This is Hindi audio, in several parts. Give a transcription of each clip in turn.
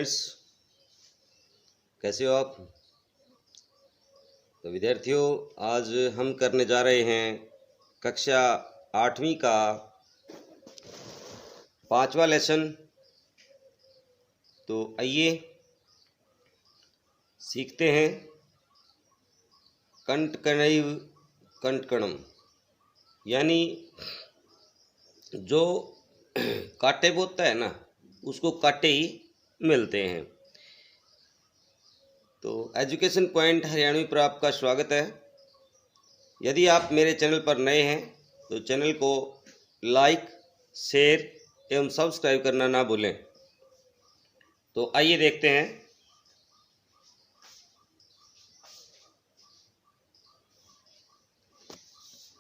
स्टूडेंट्स, कैसे हो आप? तो विद्यार्थियों, आज हम करने जा रहे हैं कक्षा 8वीं का 5वां लेसन। तो आइए सीखते हैं कंटकणैव कंटकणम, यानी जो कांटे बोता है ना, उसको कांटे ही मिलते हैं। तो एजुकेशन पॉइंट हरियाणवी पर आपका स्वागत है। यदि आप मेरे चैनल पर नए हैं तो चैनल को लाइक, शेयर एवं सब्सक्राइब करना ना भूलें। तो आइए देखते हैं।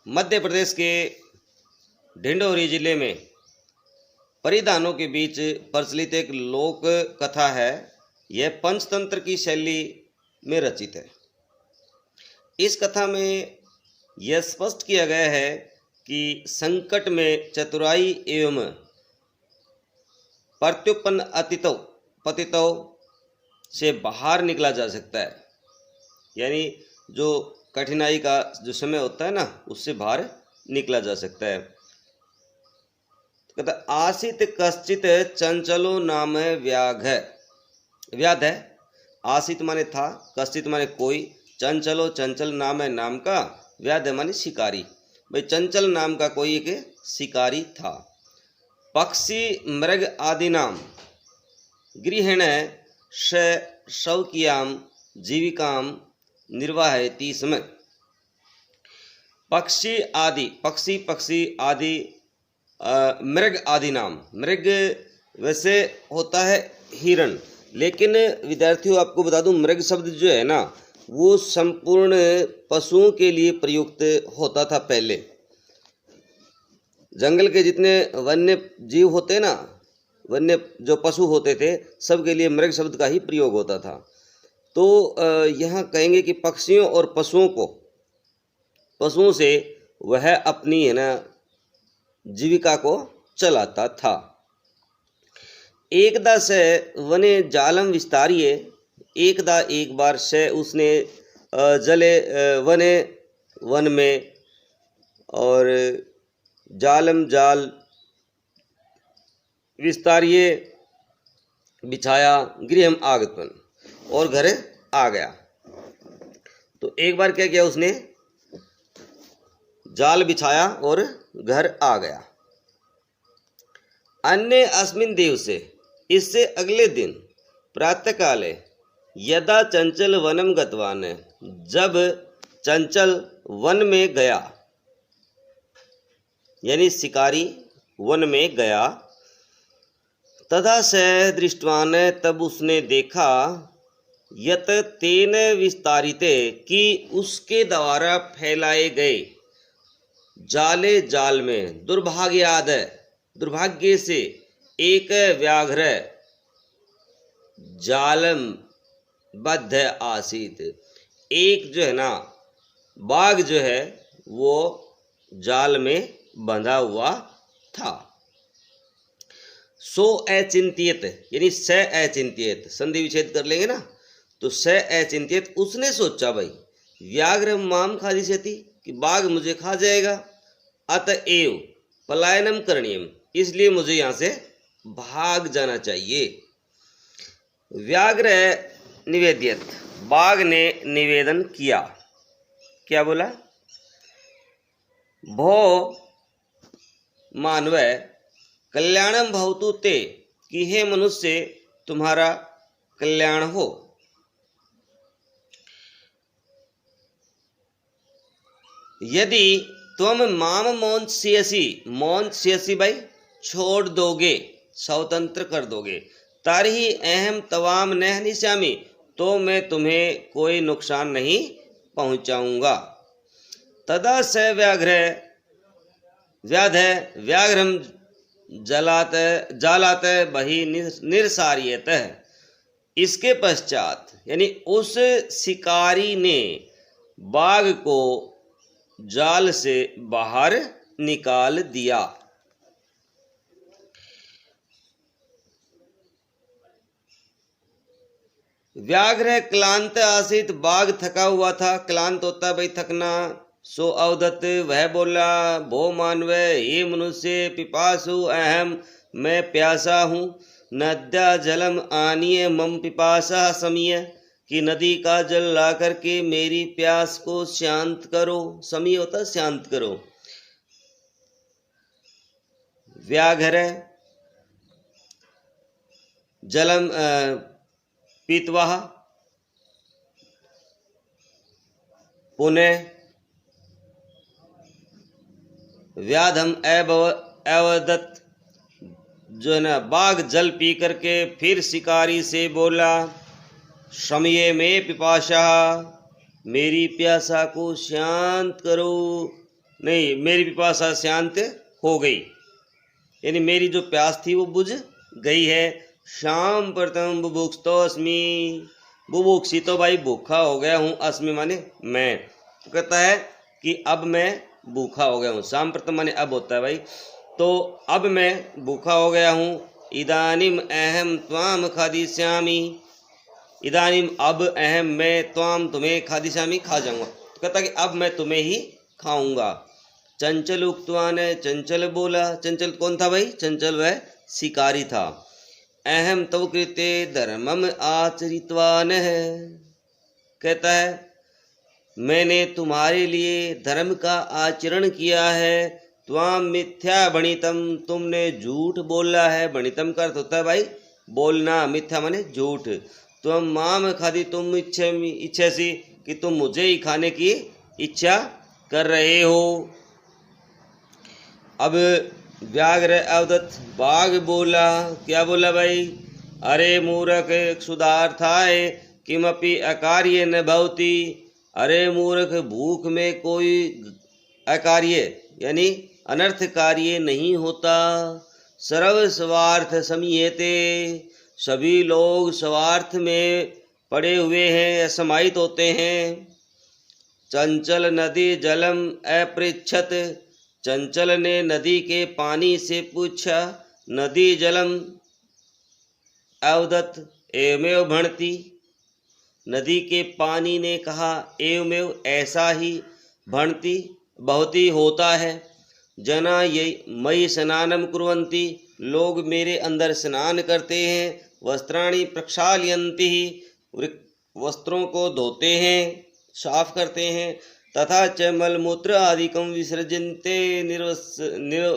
मध्य प्रदेश के ढिंढोरी जिले में परिधानों के बीच प्रचलित एक लोक कथा है। यह पंचतंत्र की शैली में रचित है। इस कथा में यह स्पष्ट किया गया है कि संकट में चतुराई एवं प्रत्युत्पन्न पतितों से बाहर निकला जा सकता है। यानी जो कठिनाई का जो समय होता है ना, उससे बाहर निकला जा सकता है। कहता आसित कश्चित चंचलो नाम व्याघ। व्याध है, आसित माने था, कश्चित माने कोई, चंचलो चंचल नाम है नाम का, व्याध माने शिकारी। भाई चंचल नाम का कोई एक शिकारी था। पक्षी मृग आदि नाम गृहेण शौकियाम जीविकाम निर्वाहयति स्म। पक्षी आदि मृग आदि नाम, मृग वैसे होता है हिरण, लेकिन विद्यार्थियों आपको बता दूं, मृग शब्द जो है ना, वो संपूर्ण पशुओं के लिए प्रयुक्त होता था। पहले जंगल के जितने वन्य जीव होते ना, वन्य जो पशु होते थे, सब के लिए मृग शब्द का ही प्रयोग होता था। तो यहाँ कहेंगे कि पक्षियों और पशुओं से वह अपनी है ना जीविका को चलाता था। एकदा से वने जालम विस्तारिये, एकदा एक बार से उसने जले वने वन में, और जालम जाल विस्तारिये बिछाया, गृहम आगतन और घर आ गया। तो एक बार क्या किया उसने, जाल बिछाया और घर आ गया। अन्य अस्मिन देव से, इससे अगले दिन प्रातः काले यदा चंचल वनम गतवान, जब चंचल वन में गया, यानी शिकारी वन में गया, तथा स दृष्टवान, तब उसने देखा, यत तेन विस्तारिते, कि उसके द्वारा फैलाए गए, जाले जाल में, दुर्भाग्य से एक व्याघ्र जालम बद्ध आसीत, एक जो है ना बाघ जो है वो जाल में बंधा हुआ था। सो अचिंत्यत, यानी स अचिंत्यत, संधि विच्छेद कर लेंगे ना, तो स अचिंत्यत, उसने सोचा भाई व्याघ्र माम खादिष्यति, कि बाघ मुझे खा जाएगा, अतएव पलायनम करणीयम, इसलिए मुझे यहाँ से भाग जाना चाहिए। व्याघ्र निवेद्यत, बाघ ने निवेदन किया, क्या बोला, भो मानव कल्याणम भवतु ते, कि हे मनुष्य तुम्हारा कल्याण हो। यदि तुम माम मौंस्यसि भाई छोड़ दोगे, स्वतंत्र कर दोगे, तारही अहम तवाम न हनिष्यामि, तो मैं तुम्हें कोई नुकसान नहीं पहुंचाऊंगा। तदा स व्याघ्रम जालात बहि निरसारियत, इसके पश्चात यानी उस शिकारी ने बाघ को जाल से बाहर निकाल दिया। व्याघ्र क्लांत आसित, बाघ थका हुआ था। क्लांत होता है भाई थकना। सो अवदत्त, वह बोला, भो मानव, ये मनुष्य, पिपासु अहम, मैं प्यासा हूँ। नद्या जलम आनिय मम पिपासा समीय, कि नदी का जल ला करके मेरी प्यास को शांत करो। समीय होता है शांत करो। व्याघ्र जलम पीतवा, पुनः व्याधम अवदत्त, जो है ना बाघ जल पी करके फिर शिकारी से बोला, शमये में पिपाशा, मेरी प्यासा को शांत करो। नहीं, मेरी पिपासा शांत हो गई, यानी मेरी जो प्यास थी वो बुझ गई है। शाम प्रथम बुभुक्षतो अस्मि, बुभुक्षी तो भाई भूखा हो गया हूँ। अस्मि माने मैं, तो कहता है कि अब मैं भूखा हो गया हूँ। शाम प्रथम माने अब होता है भाई, तो अब मैं भूखा हो गया हूँ। इदानीम अहम त्वाम खादिष्यामि, इदानीम अब अहम मैं त्वाम तुम्हें खादिष्यामि खा जाऊंगा। तो कहता है कि अब मैं तुम्हें ही खाऊंगा। चंचल उक्तवान, चंचल बोला। चंचल कौन था भाई? चंचल वह शिकारी था। अहम तव कृते धर्मम आचरितवान है, कहता है मैंने तुम्हारे लिए धर्म का आचरण किया है। त्वाम मिथ्या भणितम, तुमने झूठ बोला है। भणितम का अर्थ होता है भाई बोलना, मिथ्या माने झूठ। तुम माम खादी, तुम इच्छा सी, कि तुम मुझे ही खाने की इच्छा कर रहे हो। अब व्याघ्र अवदत्त, बाघ बोला। क्या बोला भाई? अरे मूर्ख क्षुधार्थाय किमपि अकार्य न भवति, अरे मूर्ख, भूख में कोई अकार्य यानी अनर्थ कार्य नहीं होता। सर्व स्वार्थ समीयते, सभी लोग स्वार्थ में पड़े हुए हैं, समाहित होते हैं। चंचल नदी जलम अपृच्छत, चंचल ने नदी के पानी से पूछा। नदी जलम अवदत्त एवमेव भणति, नदी के पानी ने कहा एवमेव ऐसा ही, भणति बहुत ही होता है। जना ये मई स्नानम कुर्वन्ति, लोग मेरे अंदर स्नान करते हैं। वस्त्राणि प्रक्षालयन्ति, वस्त्रों को धोते हैं, साफ करते हैं। तथा च मलमूत्र आदिकम विसर्जन्ते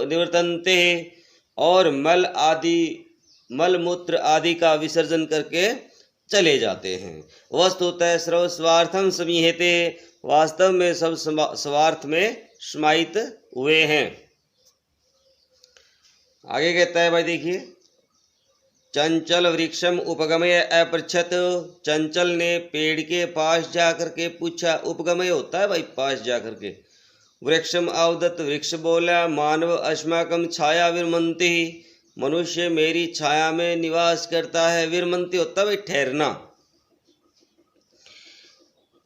निवर्तन्ते, और मल मूत्र आदि का विसर्जन करके चले जाते हैं। वस्तुतः सर्व स्वार्थम समीहते, वास्तव में सब स्वार्थ में समाहित हुए हैं। आगे कहता है भाई देखिए, चंचल वृक्षम उपगमय अपृच्छत, चंचल ने पेड़ के पास जाकर के पूछा। उपगमय होता है भाई पास जाकर के। वृक्षम अवदत्त, वृक्ष बोला, मानव अस्माकम छाया विरमंति, मनुष्य मेरी छाया में निवास करता है। विरमंति होता है भाई ठहरना।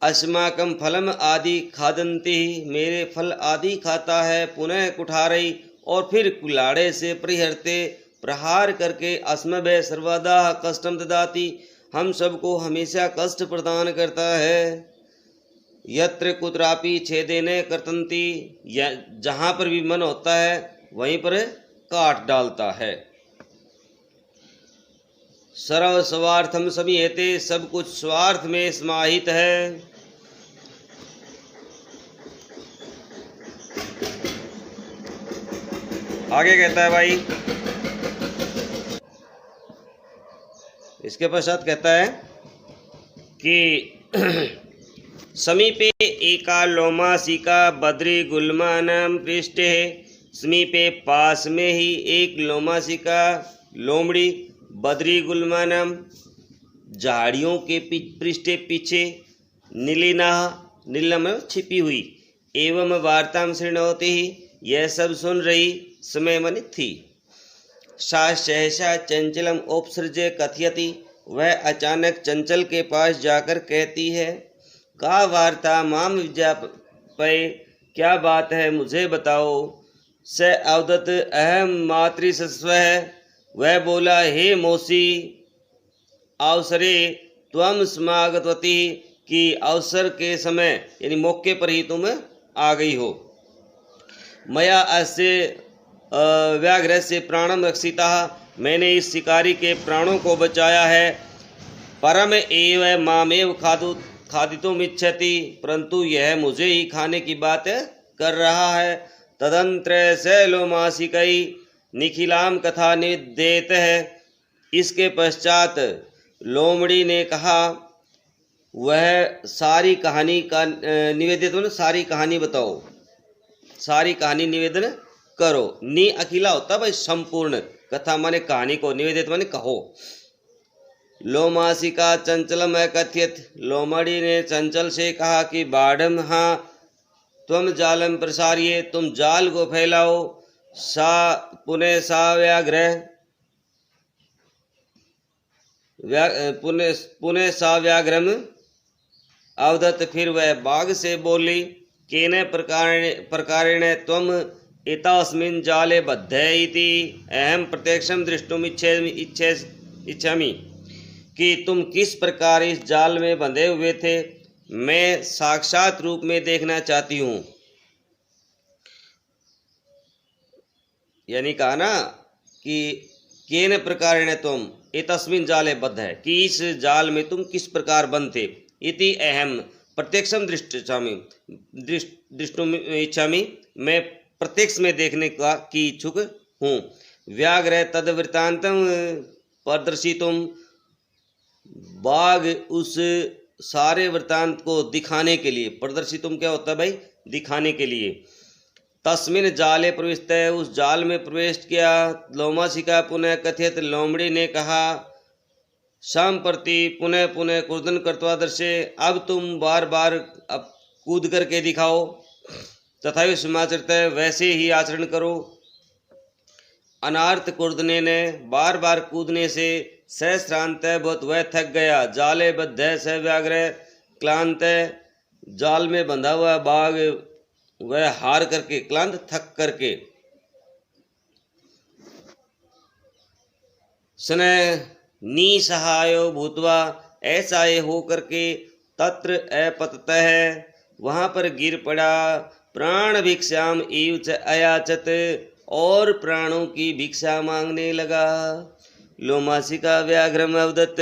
अस्माकम फलम आदि खादंती, मेरे फल आदि खाता है। पुनः कुठारई, और फिर कुलाड़े से परिहरते, प्रहार करके। अस्मभ्य सर्वदा कष्टम ददाति, हम सबको हमेशा कष्ट प्रदान करता है। यत्र कुत्रापि छेदेने कर्तन्ति, जहाँ पर भी मन होता है वहीं पर काट डालता है। सर्व स्वार्थम समीयते, सब कुछ स्वार्थ में समाहित है। आगे कहता है भाई, इसके पश्चात कहता है कि समीपे एका लोमासिका बद्री गुल्मानाम पृष्ठे, समीपे पास में ही एक लोमासिका लोमड़ी बद्री गुल्मानाम झाड़ियों के पृष्ठे पीछे, नीलिना नीलम छिपी हुई, एवं वार्ताम शृणोति ही, यह सब सुन रही समय मन थी। सा सहसा चंचलम उपसृज्य कथयति, वह अचानक चंचल के पास जाकर कहती है। का वार्ता माम विज्ञापय, क्या बात है मुझे बताओ। स अवदत्त अहम मातृसस्व, वह बोला हे मौसी, अवसरे त्वम समागतवती, कि अवसर के समय यानी मौके पर ही तुम आ गई हो। मया अस्य व्याघ्र से प्राणम रक्षिता, मैंने इस शिकारी के प्राणों को बचाया है। परम एव मामेव खादितुम इच्छति, परंतु यह मुझे ही खाने की बात कर रहा है। तदंत्र शैलोमासिकई निखिलाम कथा निवेदित है। इसके पश्चात लोमड़ी ने कहा, वह सारी कहानी का निवेदित हो, सारी कहानी बताओ, सारी कहानी निवेदन करो। नी अखिला होता भाई संपूर्ण, कथा माने कहानी को, निवेदित माने कहो। लोमासिका चंचलम कथित, लोमड़ी ने चंचल से कहा कि बाढ़म हाँ तुम जालम प्रसारिये, तुम जाल को फैलाओ। सा पुनः सा पुनः सा व्याघ्रम अवदत, फिर वह बाघ से बोली, केन प्रकारेण त्वम एतास्मिन् जाले बद्ध इति अहम प्रत्यक्षम दृष्टुम इच्छामि, कि तुम किस प्रकार इस जाल में बंधे हुए थे, मैं साक्षात रूप में देखना चाहती हूँ। यानी कहा ना कि केन प्रकारेण तुम एतस्मिन् जाले बद्ध है, कि इस जाल में तुम किस प्रकार बंद थे। इति अहम प्रत्यक्षम दृष्टुम इच्छामि, मैं प्रत्यक्ष में देखने का की इच्छुक हूँ। व्याघ्र तद वृत्तांतम प्रदर्शितुम, बाघ उस सारे वृत्तांत को दिखाने के लिए, प्रदर्शितुम क्या होता है भाई, दिखाने के लिए। तस्मिन जाले प्रविष्ट, उस जाल में प्रवेश किया। लोमासिका पुनः कथित, लोमड़ी ने कहा, संप्रति पुनः पुनः कूर्दन कर्तवा दर्शे, अब तुम बार बार अब कूद करके दिखाओ। तथा समाचरित, वैसे ही आचरण करो। अनार्थ कूर्दने ने, बार बार कूदने से, सहस्रांत बहुत वह थक गया। जाले बद्ध स व्याघ्र क्लांत, जाल में बंधा हुआ बाघ वह हार करके, क्लांत थक करके। स्नेह निसहायो भूतवा, ऐसा ये हो करके, तत्र अपततः, वहां पर गिर पड़ा। प्राण भिक्षाम इव च अयाचत, और प्राणों की भिक्षा मांगने लगा। लोमासिका व्याघ्रम अवदत,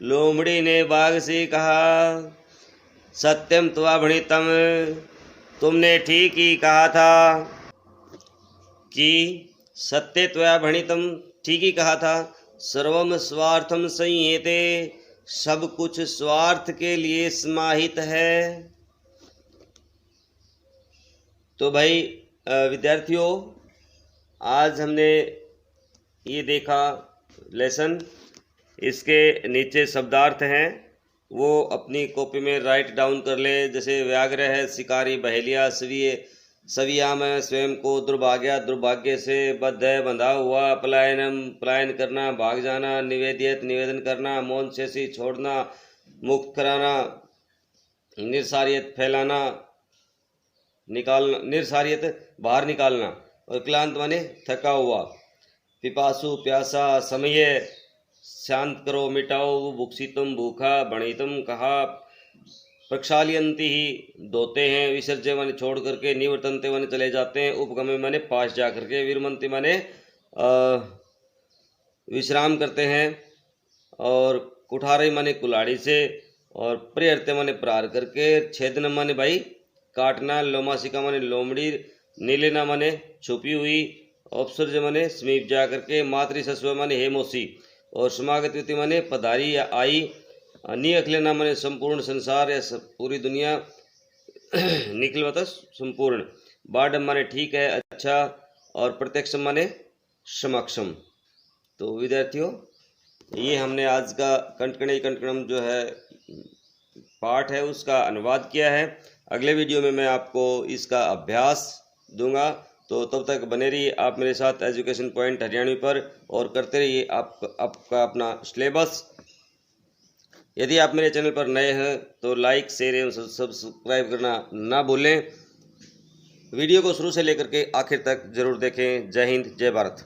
लोमड़ी ने बाघ से कहा, सत्यम त्वा भणितम, तुमने ठीक ही कहा था, कि सत्य त्वया भणितम, ठीक ही कहा था। सर्वम स्वार्थम संयेते, सब कुछ स्वार्थ के लिए समाहित है। तो भाई विद्यार्थियों, आज हमने ये देखा लेसन, इसके नीचे शब्दार्थ हैं, वो अपनी कॉपी में राइट डाउन कर ले। जैसे व्याघ्र है शिकारी, बहेलिया सविया में स्वयं को, दुर्भाग्य दुर्भाग्य से, बद्ध है बंधा हुआ, पलायनम पलायन करना, भाग जाना, निवेदित निवेदन करना, मौन शेषी छोड़ना, मुक्त कराना, निरसारियत फैलाना, निकालना, निरसारियत बाहर निकालना, और क्लांत माने थका हुआ। पिपासु प्यासा, समय शांत करो, मिटाओ, भुक्षितुम भूखा, भणितुम कहा, प्रक्षालयंती ही धोते हैं, विसर्जय माने छोड़ करके, निवर्तनते माने चले जाते हैं, उपगमे माने पास जा करके, विरमंती माने विश्राम करते हैं, और कुठारी माने कुल्हाड़ी से, और प्रेरते माने प्रहार करके, छेदन माने भाई काटना, लोमासिका माने लोमड़ी, नीलिना माने छुपी हुई, अपसर्ज माने समीप जा करके, मातृ सस्व माने हेमोसी, और समागति माने पधारी या आई, निखिलना माने संपूर्ण संसार या पूरी दुनिया, निखिल संपूर्ण, बाढ़ माने ठीक है, अच्छा, और प्रत्यक्ष माने समक्षम। तो विद्यार्थियों, ये हमने आज का कंटकणे कंटकणम जो है पाठ है उसका अनुवाद किया है। अगले वीडियो में मैं आपको इसका अभ्यास दूंगा, तो तब तक बने रहिए आप मेरे साथ एजुकेशन पॉइंट हरियाणवी पर, और करते रहिए आपका अपना सिलेबस। यदि आप मेरे चैनल पर नए हैं तो लाइक शेयर एवं सब्सक्राइब करना ना भूलें। वीडियो को शुरू से लेकर के आखिर तक जरूर देखें। जय हिंद, जय भारत।